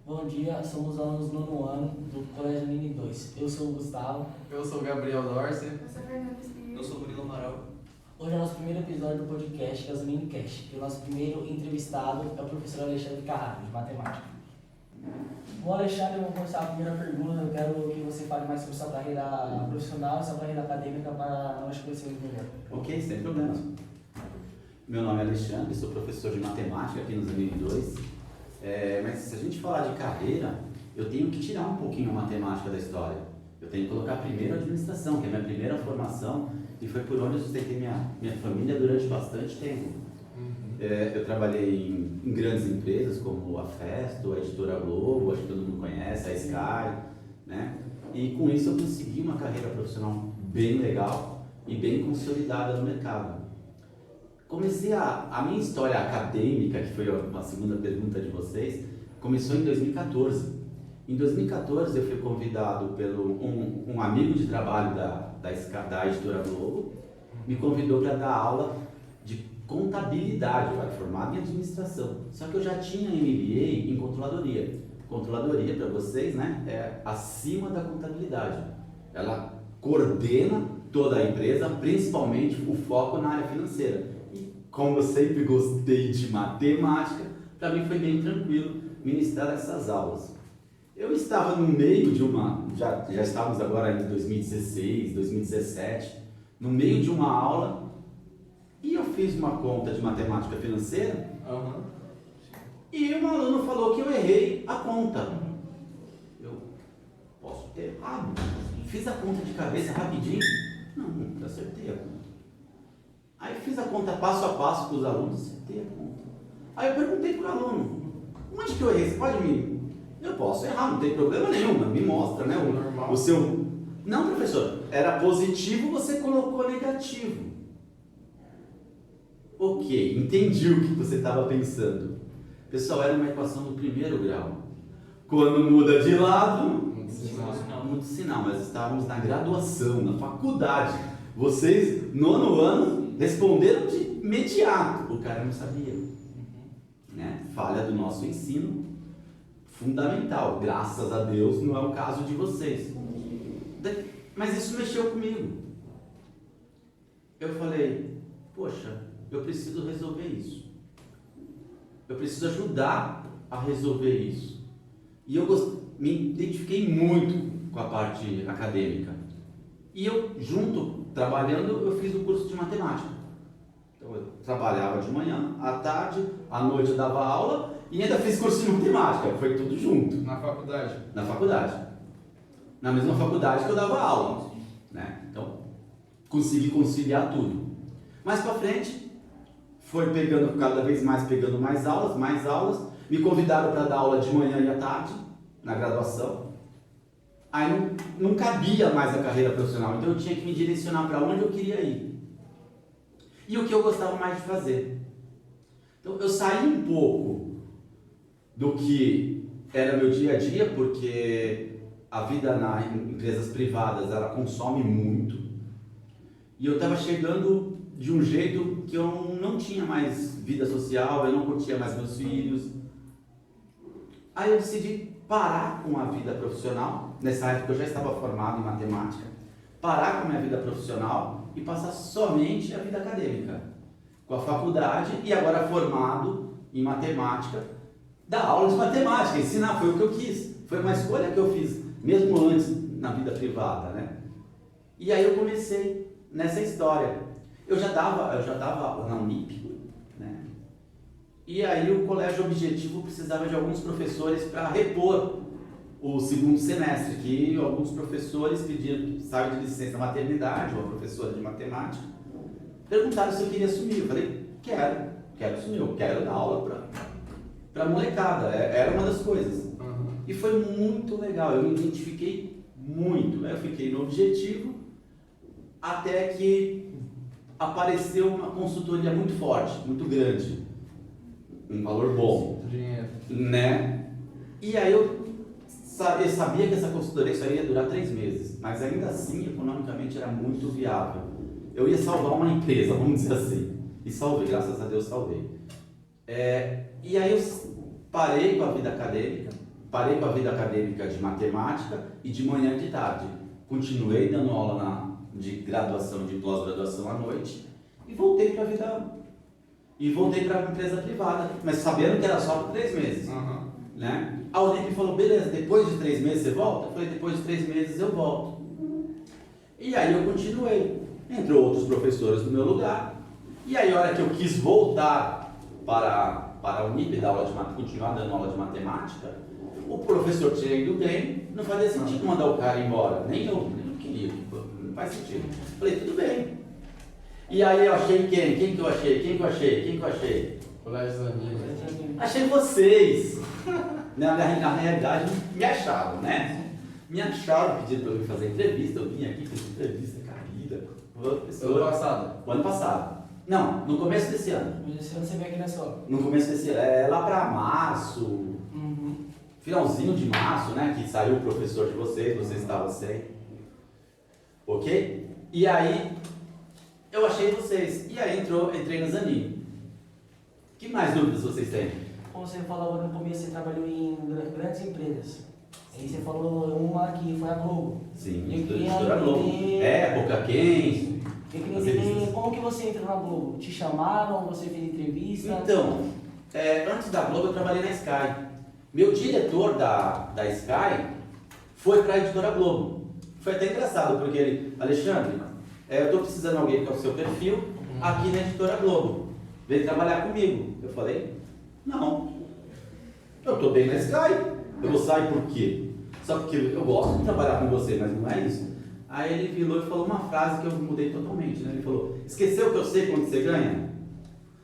Bom dia, somos alunos do nono ano do Colégio Nini 2. Eu sou o Gustavo. Eu sou o Gabriel Dorce. Eu sou a Fernanda Espinho. Eu sou o Murilo Amaral. Hoje é o nosso primeiro episódio do podcast, que é o Minicast. E o nosso primeiro entrevistado é o professor Alexandre Carraro, de matemática. Bom, Alexandre, eu vou começar a primeira pergunta. Eu quero que você fale mais sobre sua carreira profissional e sua carreira acadêmica para nós conhecermos melhor. Ok, sem problemas. Meu nome é Alexandre, sou professor de matemática aqui no Zanini 2. Mas se a gente falar de carreira, eu tenho que tirar um pouquinho a matemática da história. Eu tenho que colocar primeiro a administração, que é a minha primeira formação, e foi por onde eu sustentei minha família durante bastante tempo. Eu trabalhei em grandes empresas como a Festo, a Editora Globo, acho que todo mundo conhece, a Sky, né? E com isso eu consegui uma carreira profissional bem legal e bem consolidada no mercado. Comecei a minha história acadêmica, que foi a segunda pergunta de vocês, começou em 2014. Em 2014 eu fui convidado pelo um amigo de trabalho da Editora Globo, me convidou para dar aula de contabilidade, eu era formado em administração. Só que eu já tinha MBA em controladoria. Controladoria, para vocês, né, é acima da contabilidade. Ela coordena toda a empresa, principalmente o foco na área financeira. Como eu sempre gostei de matemática, para mim foi bem tranquilo ministrar essas aulas. Eu estava no meio de já estávamos agora em 2016, 2017, no meio de uma aula, e eu fiz uma conta de matemática financeira, e um aluno falou que eu errei a conta. Eu posso ter errado. Fiz a conta de cabeça rapidinho, não acertei a conta. Aí fiz a conta passo a passo com os alunos, acertei a conta. Aí eu perguntei para o aluno, onde que eu errei? Você pode me... Eu posso errar, não tem problema nenhum, me mostra, né? O seu... Não, professor, era positivo, você colocou negativo. Ok, entendi o que você estava pensando. Pessoal, era uma equação do primeiro grau. Quando muda de lado, muda sinal, mas estávamos na graduação, na faculdade. Vocês, nono ano, responderam de imediato. O cara não sabia. Né? Falha do nosso ensino, fundamental. Graças a Deus não é o caso de vocês. Mas isso mexeu comigo. Eu falei, poxa, eu preciso resolver isso. Eu preciso ajudar a resolver isso. E eu me identifiquei muito com a parte acadêmica. E eu, trabalhando, eu fiz o curso de matemática. Então eu trabalhava de manhã, à tarde, à noite eu dava aula e ainda fiz curso de matemática, foi tudo junto. Na faculdade? Na faculdade. Na mesma faculdade que eu dava aula. Né? Então, consegui conciliar tudo. Mais pra frente, foi pegando cada vez mais, pegando mais aulas. Me convidaram para dar aula de manhã e à tarde, na graduação. Aí não cabia mais a carreira profissional, então eu tinha que me direcionar para onde eu queria ir. E o que eu gostava mais de fazer. Então eu saí um pouco do que era meu dia a dia, porque a vida nas empresas privadas, ela consome muito. E eu estava chegando de um jeito que eu não tinha mais vida social, eu não curtia mais meus filhos. Aí eu decidi parar com a vida profissional. Nessa época eu já estava formado em matemática. Parar com a minha vida profissional e passar somente a vida acadêmica. Com a faculdade e agora formado em matemática, dar aula de matemática, ensinar, foi o que eu quis. Foi uma escolha que eu fiz, mesmo antes na vida privada, né? E aí eu comecei nessa história. Eu já dava na Unip, né? E aí o colégio objetivo precisava de alguns professores para repor o segundo semestre, que alguns professores pediram, sabe, de licença maternidade, uma professora de matemática, perguntaram se eu queria assumir. Eu falei, quero assumir, eu quero dar aula para molecada, era uma das coisas. E foi muito legal, eu me identifiquei muito, né? Eu fiquei no objetivo, até que apareceu uma consultoria muito forte, muito grande, um valor bom, Dinheiro. né? E aí eu sabia que essa consultoria só ia durar 3 meses, mas ainda assim, economicamente, era muito viável. Eu ia salvar uma empresa, vamos dizer assim, e salvei, graças a Deus salvei. E aí eu parei com a vida acadêmica de matemática e de manhã e de tarde. Continuei dando aula de graduação, de pós-graduação à noite e voltei para a vida. E voltei para a empresa privada, mas sabendo que era só por 3 meses. Né? A Unip falou, beleza, depois de 3 meses você volta? Eu falei, depois de 3 meses eu volto. E aí eu continuei. Entrou outros professores no meu lugar. E aí a hora que eu quis voltar para a Unip, continuar dando aula de matemática, o professor tinha ido bem, não fazia sentido mandar o cara embora. Nem eu queria, não faz sentido. Falei, tudo bem. E aí eu achei quem? Quem que eu achei? Colégio Zanini. Achei vocês! Na realidade, me acharam, né? Me acharam, pediram para eu vir fazer entrevista, eu vim aqui, fiz entrevista, carreira, Ano passado? O ano passado. Não, no começo desse ano. Esse ano você veio aqui na escola. No começo desse ano, lá para março, finalzinho de março, né? Que saiu o professor de vocês estavam sem. Ok? E aí, eu achei vocês. E aí entrei na Zanini. Que mais dúvidas vocês têm? Como você falou no começo, você trabalhou em grandes empresas. Aí você falou uma que foi a Globo. Sim, Eu queria editora Globo. Época, quem? Eu queria entender como que você entrou na Globo. Te chamaram, você fez entrevista? Então, antes da Globo eu trabalhei na Sky. Meu diretor da Sky foi para a editora Globo. Foi até engraçado, porque ele, Alexandre, eu estou precisando de alguém com o seu perfil aqui na editora Globo. Vem trabalhar comigo. Eu falei, não. Eu estou bem na Sky. Eu vou sair por quê? Só porque eu gosto de trabalhar com você, mas não é isso. Aí ele virou e falou uma frase que eu mudei totalmente, né? Ele falou, esqueceu que eu sei quanto você ganha?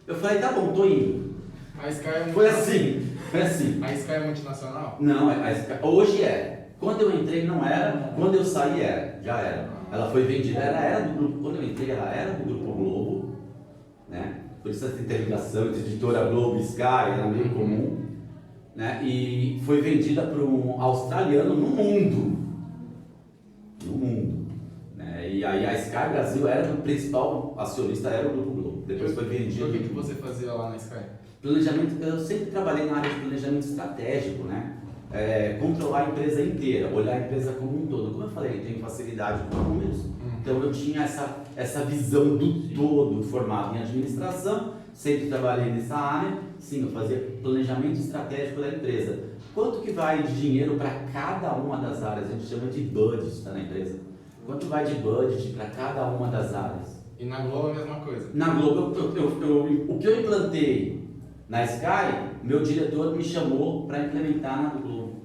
Eu falei, tá bom, tô indo. A Sky é Foi assim. A Sky é multinacional? Não, a Sky, hoje é. Quando eu entrei não era, quando eu saí era, já era. Ela foi vendida, ela era do grupo, quando eu entrei ela era do Grupo Globo, né? Por isso essa interligação entre editora Globo e Sky era meio comum, né? E foi vendida para um australiano no mundo. Né? E aí a Sky Brasil era o principal acionista, era o Grupo Globo. Depois foi vendido. O que você fazia lá na Sky? Planejamento, eu sempre trabalhei na área de planejamento estratégico, né? Controlar a empresa inteira, olhar a empresa como um todo. Como eu falei, eu tenho facilidade com números, então eu tinha essa visão do todo formado em administração, sempre trabalhei nessa área, sim, eu fazia planejamento estratégico da empresa. Quanto que vai de dinheiro para cada uma das áreas? A gente chama de budget, tá, na empresa. Quanto vai de budget para cada uma das áreas? E na Globo a mesma coisa? Na Globo, o que eu implantei na Sky, meu diretor me chamou para implementar na Globo.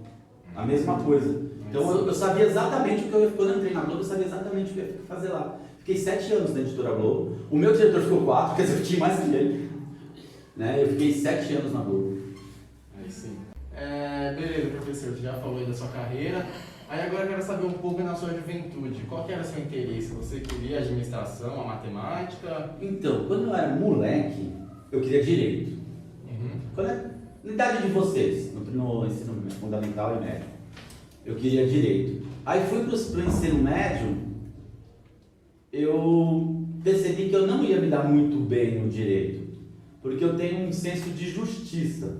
A mesma coisa. Então eu sabia exatamente o que quando eu entrei na Globo, eu sabia exatamente o que eu ia fazer lá. Fiquei 7 anos na editora Globo. O meu diretor ficou 4, quer dizer, eu tinha mais que ele. Né? Eu fiquei 7 anos na Globo. Aí sim. Beleza, professor, você já falou aí da sua carreira. Aí agora eu quero saber um pouco na sua juventude. Qual que era o seu interesse? Você queria administração, a matemática? Então, quando eu era moleque, eu queria direito. Na idade de vocês, no ensino fundamental e médio, eu queria direito. Aí fui para o ensino médio, eu percebi que eu não ia me dar muito bem no direito, porque eu tenho um senso de justiça.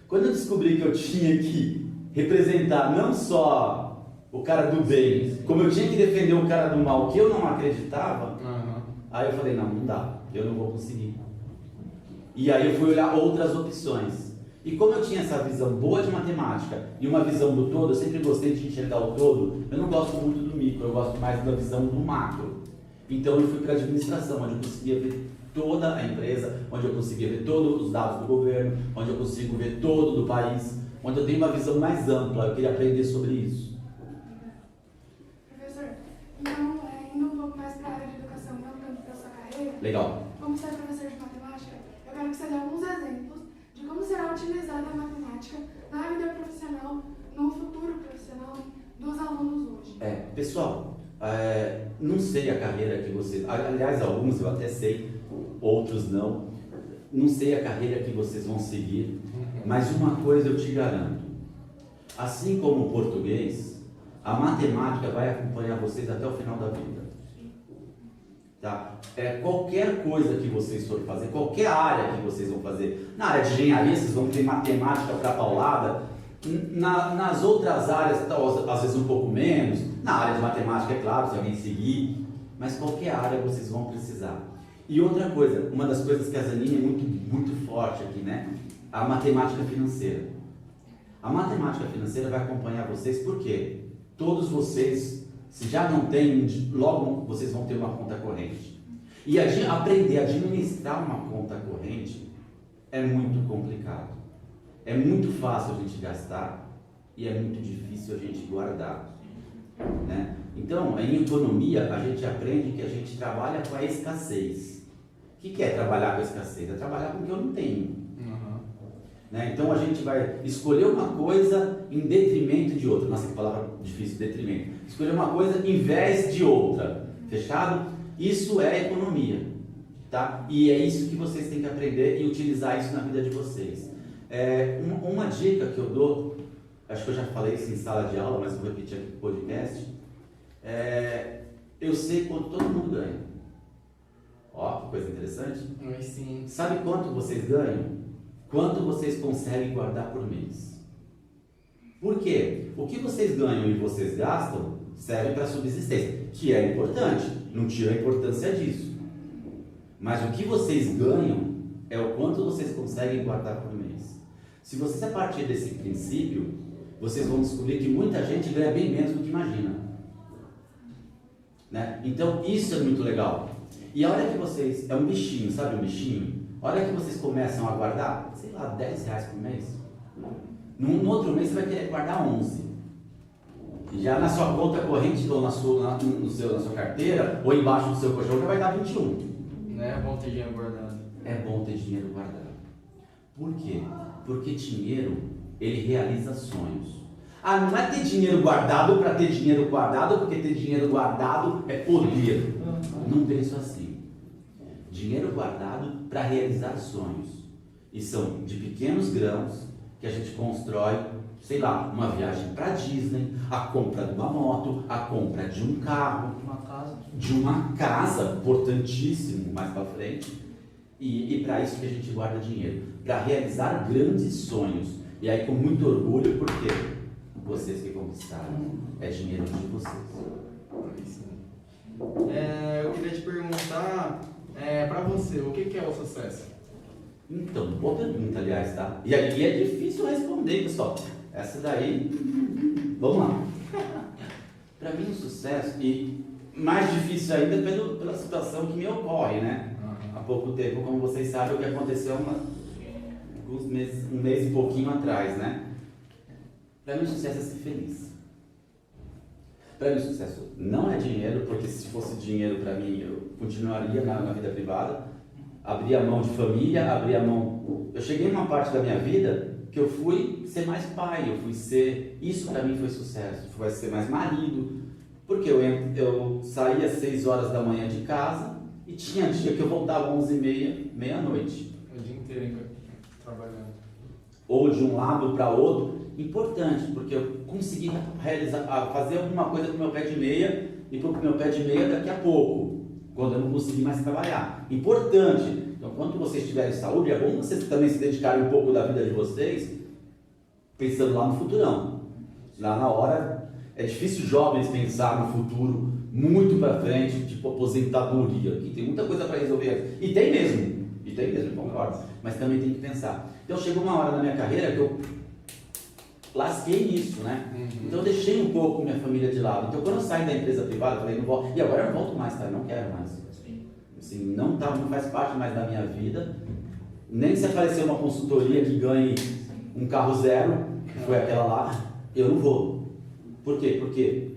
Quando eu descobri que eu tinha que representar não só o cara do bem, como eu tinha que defender o cara do mal, que eu não acreditava, aí eu falei, não dá, eu não vou conseguir. E aí eu fui olhar outras opções. E como eu tinha essa visão boa de matemática e uma visão do todo, eu sempre gostei de enxergar o todo, eu não gosto muito do micro, eu gosto mais da visão do macro. Então eu fui para a administração, onde eu conseguia ver toda a empresa, onde eu conseguia ver todos os dados do governo, onde eu consigo ver todo do país, onde eu tenho uma visão mais ampla, eu queria aprender sobre isso. Professor, então, indo um pouco mais para a área de educação, não tanto para a sua carreira, Legal. como você é professor de matemática, eu quero que você dê alguns exemplos de como será utilizada a matemática na vida profissional, no futuro profissional dos alunos hoje. Pessoal, não sei a carreira que vocês... Aliás, alguns eu até sei, outros não. Não sei a carreira que vocês vão seguir, mas uma coisa eu te garanto. Assim como o português, a matemática vai acompanhar vocês até o final da vida. tá? Qualquer coisa que vocês forem fazer, qualquer área que vocês vão fazer, na área de engenharia vocês vão ter matemática para paulada, nas outras áreas às vezes um pouco menos, na área de matemática é claro, se alguém seguir, mas qualquer área vocês vão precisar. E outra coisa, uma das coisas que a Zanini é muito forte aqui, né? A matemática financeira. A matemática financeira vai acompanhar vocês porque todos vocês, se já não têm, logo vocês vão ter uma conta corrente. E aprender a administrar uma conta corrente é muito complicado. É muito fácil a gente gastar e é muito difícil a gente guardar, né? Então, em economia, a gente aprende que a gente trabalha com a escassez. O que é trabalhar com a escassez? É trabalhar com o que eu não tenho. Né? Então, a gente vai escolher uma coisa em detrimento de outra. Nossa, que palavra difícil, detrimento. Escolher uma coisa em vez de outra. Fechado? Isso é economia. Tá? E é isso que vocês têm que aprender e utilizar isso na vida de vocês. Uma dica que eu dou, acho que eu já falei isso em sala de aula, mas vou repetir aqui no podcast. Eu sei quanto todo mundo ganha. Ó, que coisa interessante. Sim. Sabe quanto vocês ganham? Quanto vocês conseguem guardar por mês? Por quê? O que vocês ganham e vocês gastam serve para subsistência, que é importante, não tira a importância disso. Mas o que vocês ganham é o quanto vocês conseguem guardar por mês. Se vocês, a partir desse princípio, vocês vão descobrir que muita gente ganha bem menos do que imagina. Né? Então, isso é muito legal. E a hora que vocês... É um bichinho, sabe um bichinho? A hora que vocês começam a guardar, sei lá, 10 reais por mês. No outro mês você vai querer guardar 11. E já na sua conta corrente, ou na sua carteira, ou embaixo do seu colchão, já vai dar 21. É bom ter dinheiro guardado. É bom ter dinheiro guardado. Por quê? Porque dinheiro, ele realiza sonhos. Ah, não é ter dinheiro guardado para ter dinheiro guardado, porque ter dinheiro guardado é poder. Não penso assim. Dinheiro guardado para realizar sonhos. E são de pequenos grãos que a gente constrói, sei lá, uma viagem para Disney, a compra de uma moto, a compra de um carro, de uma casa, importantíssimo mais para frente. E para isso que a gente guarda dinheiro, para realizar grandes sonhos. E aí com muito orgulho, porque vocês que conquistaram, é dinheiro de vocês. Eu queria te perguntar, para você, o que é o sucesso? Então, boa pergunta, aliás, tá? E aqui é difícil responder, pessoal. Essa daí, vamos lá. Para mim, o sucesso, e mais difícil ainda pela situação que me ocorre, né? Há pouco tempo, como vocês sabem, o que aconteceu um mês e pouquinho atrás, né? Para mim, o sucesso é ser feliz. Para mim, o sucesso não é dinheiro, porque se fosse dinheiro para mim, eu continuaria na vida privada, abria mão de família, abria mão... Eu cheguei numa parte da minha vida que eu fui ser mais pai, eu fui ser... Isso para mim foi sucesso, foi ser mais marido, porque eu saía às 6 horas da manhã de casa e tinha dia que eu voltava às 11h30, meia-noite. O dia inteiro trabalhando. Ou de um lado para outro, importante, porque eu consegui fazer alguma coisa com o meu pé de meia e com o meu pé de meia daqui a pouco, quando eu não consegui mais trabalhar. Importante. Então, quando vocês tiverem saúde, é bom vocês também se dedicarem um pouco da vida de vocês, pensando lá no futurão. Lá na hora, é difícil jovens pensar no futuro muito para frente, tipo aposentadoria, que tem muita coisa para resolver. E tem mesmo, concordo. Mas também tem que pensar. Então, chegou uma hora na minha carreira que eu lasquei nisso, né? Então eu deixei um pouco minha família de lado. Então quando eu saí da empresa privada, eu falei, não volto. E agora eu não volto mais, tá? Eu não quero mais. Assim, não faz parte mais da minha vida. Nem se aparecer uma consultoria que ganhe um carro zero, que foi aquela lá, eu não vou. Por quê? Porque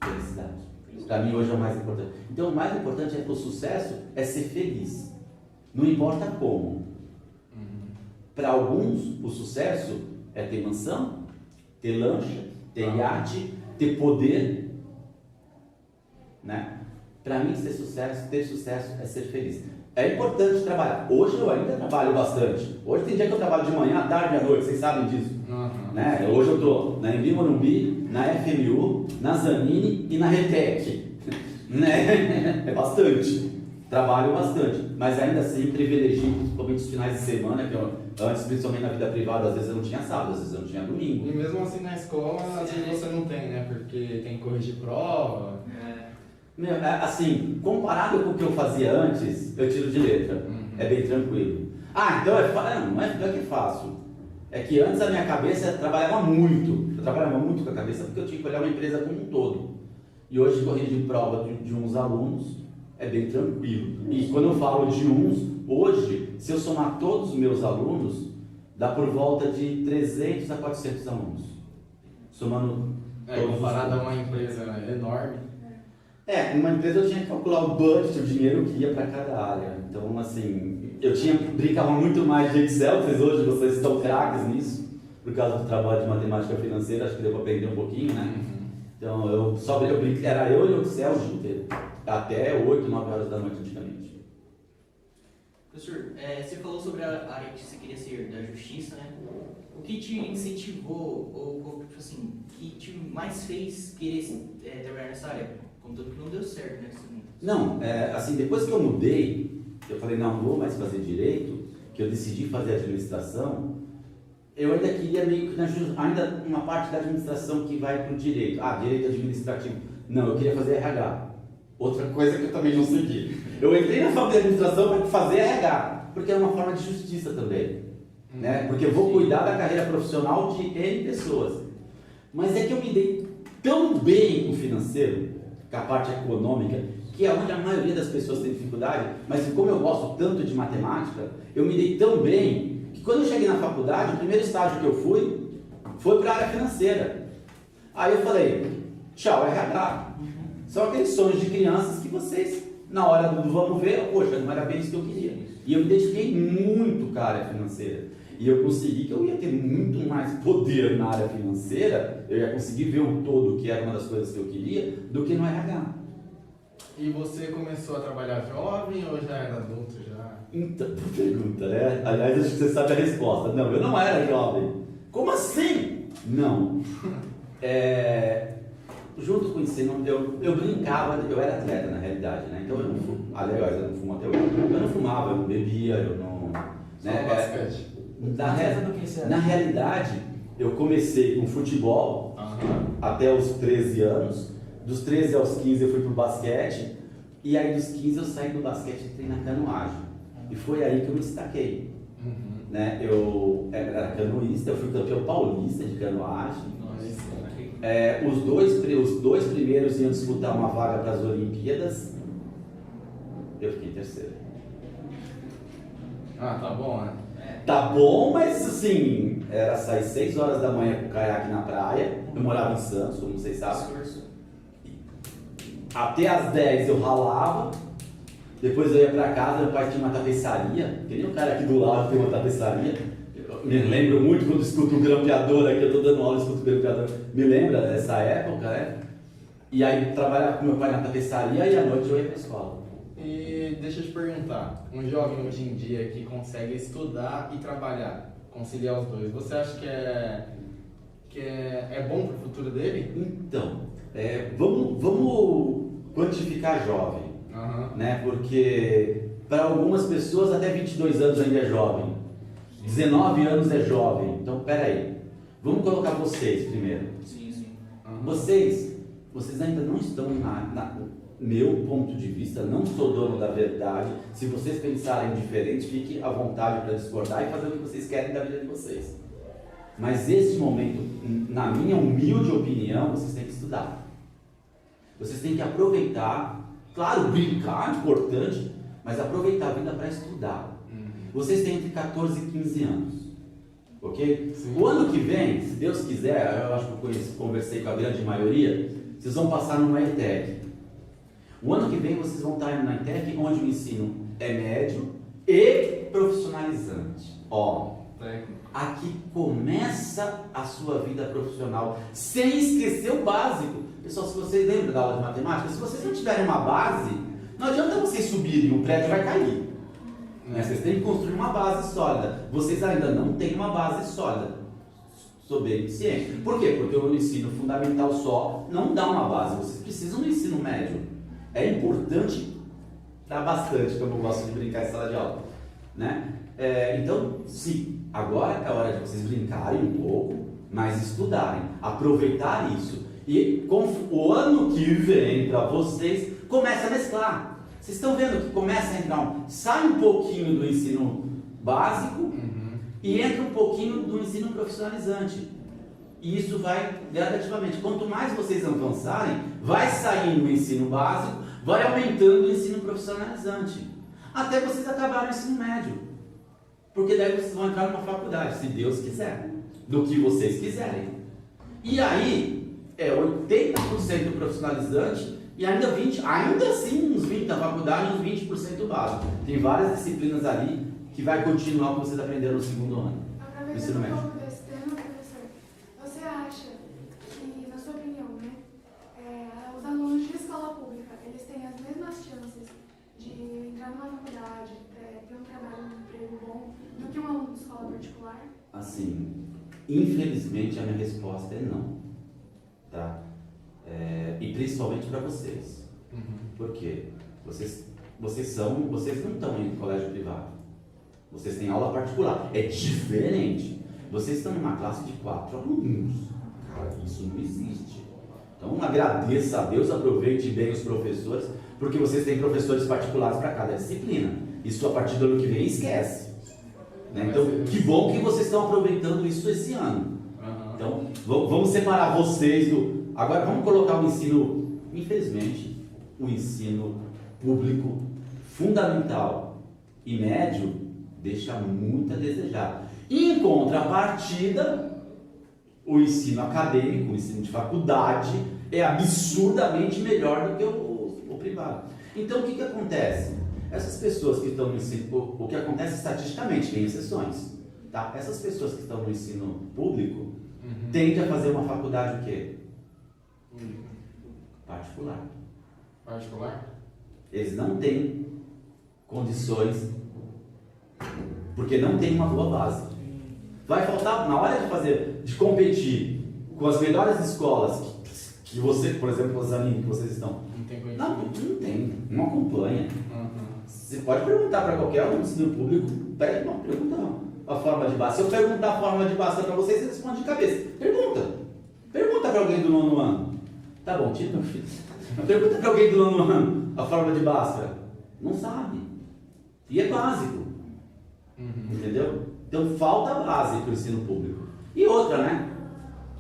felicidade. Para mim hoje é o mais importante. Então o mais importante o sucesso é ser feliz. Não importa como. Para alguns, o sucesso é ter mansão, ter lancha, ter iate, ter poder, né? Para mim, ter sucesso é ser feliz. É importante trabalhar. Hoje eu ainda trabalho bastante. Hoje tem dia que eu trabalho de manhã, à tarde e à noite, vocês sabem disso. Né? Hoje eu estou na Embi Morumbi, na FMU, na Zanini e na Retec. Né? É bastante. Trabalho bastante. Mas ainda assim privilegio, principalmente os finais de semana, que antes, principalmente na vida privada, às vezes eu não tinha sábado, às vezes eu não tinha domingo. E mesmo assim na escola, às vezes você não tem, né? Porque tem que corrigir prova. Assim, comparado com o que eu fazia antes, eu tiro de letra. É bem tranquilo. Então não é que é fácil. É que antes a minha cabeça trabalhava muito. Eu trabalhava muito com a cabeça porque eu tinha que olhar uma empresa como um todo. E hoje corrigir prova de uns alunos é bem tranquilo. E quando eu falo de uns, hoje, se eu somar todos os meus alunos, dá por volta de 300 a 400 alunos. Somando comparado a uma empresa enorme. Numa empresa eu tinha que calcular o budget, o dinheiro que ia para cada área. Então, assim, brincava muito mais de Excel, vocês estão craques nisso, por causa do trabalho de matemática financeira, acho que deu para aprender um pouquinho, né? Então, era eu e o Excel o dia inteiro, até 8, 9 horas da noite antigamente. Professor, você falou sobre a área que você queria ser, da justiça, né? O que te incentivou, ou tipo assim, que te mais fez querer trabalhar nessa área? Contanto que não deu certo, né? Não, assim, depois que eu mudei, eu falei, não vou mais fazer direito, que eu decidi fazer administração, eu ainda queria meio que, ainda uma parte da administração que vai para o direito. Direito administrativo. Não, eu queria fazer RH. Outra coisa que eu também não segui. Eu entrei na faculdade de administração para fazer RH, porque é uma forma de justiça também. Né? Porque eu vou cuidar da carreira profissional de N pessoas. Mas é que eu me dei tão bem com o financeiro, com a parte econômica, que é onde a maioria das pessoas tem dificuldade, mas como eu gosto tanto de matemática, eu me dei tão bem, que quando eu cheguei na faculdade, o primeiro estágio que eu fui, foi para a área financeira. Aí eu falei, tchau, RH. São aqueles sonhos de crianças que vocês, na hora do vamos ver, poxa, não era bem isso que eu queria. E eu me dediquei muito com a área financeira. E eu consegui que eu ia ter muito mais poder na área financeira, eu ia conseguir ver o todo, que era uma das coisas que eu queria, do que no RH. E você começou a trabalhar jovem ou já era adulto já? Então, pergunta, né? Aliás, acho que você sabe a resposta. Não, eu não era jovem. Como assim? Não. Junto com o ensino, eu brincava, eu era atleta na realidade, né? Então eu não fumo, aliás, eu não fumo até hoje. Eu não fumava, eu não bebia, eu não... Só basquete. Na realidade, eu comecei com futebol até os 13 anos. Dos 13 aos 15 eu fui pro basquete. E aí dos 15 eu saí do basquete e entrei na canoagem. E foi aí que eu me destaquei. Né? Eu era canoísta, eu fui campeão paulista de canoagem. Os dois primeiros iam disputar uma vaga para as Olimpíadas. Eu fiquei em terceiro. Tá bom, né? Tá bom, mas assim, era sair 6 horas da manhã com o caiaque na praia. Eu morava em Santos, como vocês sabem. Até às 10 eu ralava. Depois eu ia pra casa, meu pai tinha uma tapeçaria. Tem nem um cara aqui do lado que tem uma tapeçaria. Eu me lembro muito quando escuto o grampeador aqui, eu tô dando aula e escuto o grampeador. Me lembra dessa época, né? E aí trabalhava com meu pai na tapeçaria e à noite eu ia pra escola. E deixa eu te perguntar, um jovem hoje em dia que consegue estudar e trabalhar, conciliar os dois, você acha que é bom para o futuro dele? Então, vamos quantificar jovem, né? Porque para algumas pessoas até 22 anos ainda é jovem, 19 anos é jovem, então peraí, vamos colocar vocês primeiro. Sim. Vocês ainda não estão meu ponto de vista, não sou dono da verdade. Se vocês pensarem diferente, fique à vontade para discordar e fazer o que vocês querem da vida de vocês. Mas esse momento, na minha humilde opinião, vocês têm que estudar. Vocês têm que aproveitar, claro, brincar é importante, mas aproveitar a vida para estudar. Vocês têm entre 14 e 15 anos, ok? Sim. O ano que vem, se Deus quiser, eu acho que eu conversei com a grande maioria, vocês vão passar numa ETEC. O ano que vem vocês vão estar na ETEC, onde o ensino é médio e profissionalizante. Aqui começa a sua vida profissional, sem esquecer o básico. Pessoal, se vocês lembram da aula de matemática, se vocês não tiverem uma base, não adianta vocês subirem, o prédio vai cair. Vocês têm que construir uma base sólida. Vocês ainda não têm uma base sólida. Sou bem ciente. Por quê? Porque o ensino fundamental só não dá uma base. Vocês precisam do ensino médio. é importante dar bastante, como eu gosto de brincar em sala de aula, né? Então, sim, agora é a hora de vocês brincarem um pouco, mas estudarem, aproveitar isso. E com o ano que vem para vocês, começa a mesclar. Vocês estão vendo que começa a entrar sai um pouquinho do ensino básico e entra um pouquinho do ensino profissionalizante. E isso vai gradativamente. Quanto mais vocês avançarem, vai saindo o ensino básico, vai aumentando o ensino profissionalizante. Até vocês acabarem o ensino médio. Porque daí vocês vão entrar numa faculdade, se Deus quiser, do que vocês quiserem. E aí, 80% profissionalizante e ainda 20%, ainda assim uns 20% da faculdade e uns 20% básico. Tem várias disciplinas ali que vai continuar o que vocês aprenderam no segundo ano. Aproveitando um pouco desse tema, professor, você acha que, na sua opinião, né, os alunos de escola pública, eles têm as mesmas chances de entrar numa faculdade, ter um trabalho, um emprego bom, do que um aluno de escola particular? Assim, infelizmente a minha resposta é não, tá? E principalmente para vocês. Por quê? Vocês não estão em colégio privado. Vocês têm aula particular. É diferente. Vocês estão numa classe de 4 alunos. Cara, isso não existe. Então agradeça a Deus, aproveite bem os professores, porque vocês têm professores particulares para cada disciplina. Isso a partir do ano que vem esquece. Né? Então, que bom que vocês estão aproveitando isso esse ano. Então, vamos separar vocês do... Agora, vamos colocar o ensino... Infelizmente, o ensino público fundamental e médio deixa muito a desejar. Em contrapartida, o ensino acadêmico, o ensino de faculdade, é absurdamente melhor do que o privado. Então, o que acontece? Essas pessoas que estão no ensino... O que acontece estatisticamente, tem exceções. Tá? Essas pessoas que estão no ensino público tendem a fazer uma faculdade o quê? Particular. Particular? Eles não têm condições, porque não tem uma boa base. Vai faltar, na hora de competir com as melhores escolas que você, por exemplo, os amigos que vocês estão, Não tem conhecimento. não tem, não acompanha. Você pode perguntar para qualquer um do ensino público, pergunta a forma de base. Se eu perguntar a forma de base para vocês, vocês respondem de cabeça. Pergunta para alguém do 9º ano. Tá bom, tira meu filho. Pergunta para alguém do 9º ano a forma de Bhaskara. Não sabe. E é básico. Entendeu? Então falta base para o ensino público. E outra, né?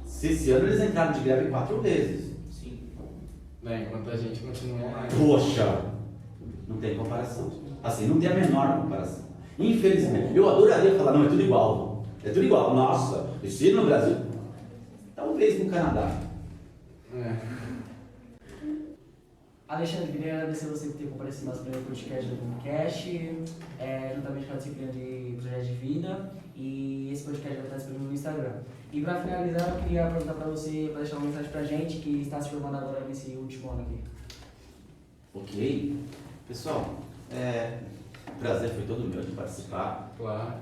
Se esse ano eles entraram de greve 4 vezes. Sim. Enquanto a gente continua online. Poxa! Não tem comparação. Assim, não tem a menor comparação. Infelizmente. Eu adoraria falar, não, é tudo igual. É tudo igual. Nossa, ensino no Brasil. Talvez no Canadá. Alexandre, queria agradecer você por ter comparecido no nosso primeiro podcast do Boomcast, juntamente com a disciplina de projeto de vida, e esse podcast vai estar disponível no Instagram. E para finalizar, eu queria perguntar para você, para deixar uma mensagem para a gente que está se formando agora nesse último ano aqui. Ok. Pessoal, o prazer foi todo meu de participar. Claro.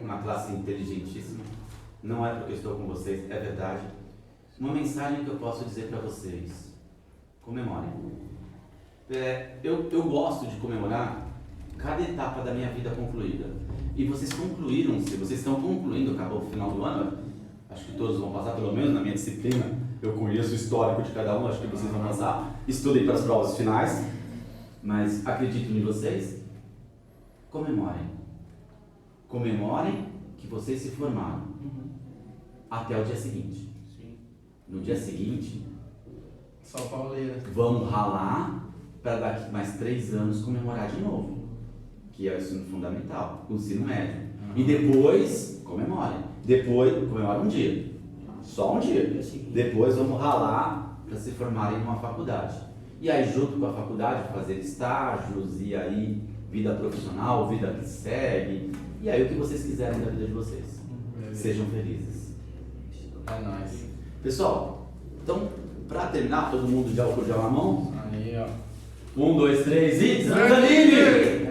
Uma classe inteligentíssima. Não é porque eu estou com vocês, é verdade. Uma mensagem que eu posso dizer para vocês: comemorem. Eu gosto de comemorar cada etapa da minha vida concluída. E vocês concluíram, se vocês estão concluindo, acabou o final do ano, acho que todos vão passar, pelo menos na minha disciplina. Eu conheço o histórico de cada um, acho que vocês vão passar. Estudem para as provas finais, mas acredito em vocês. Comemorem. Comemorem que vocês se formaram até o dia seguinte. No dia seguinte, São Pauleira. vamos ralar para daqui mais 3 anos comemorar de novo, que é o ensino fundamental, o ensino médio. E depois, comemorem. Depois, comemora um dia. Só um dia. Depois vamos ralar para se formarem numa faculdade. E aí, junto com a faculdade, fazer estágios, e aí, vida profissional, vida que segue. E aí, o que vocês quiserem da vida de vocês. Sejam felizes. É nóis. Pessoal, então, para terminar, todo mundo de álcool gel na mão. Aí, ó. 1, 2, 3 e... Desanime!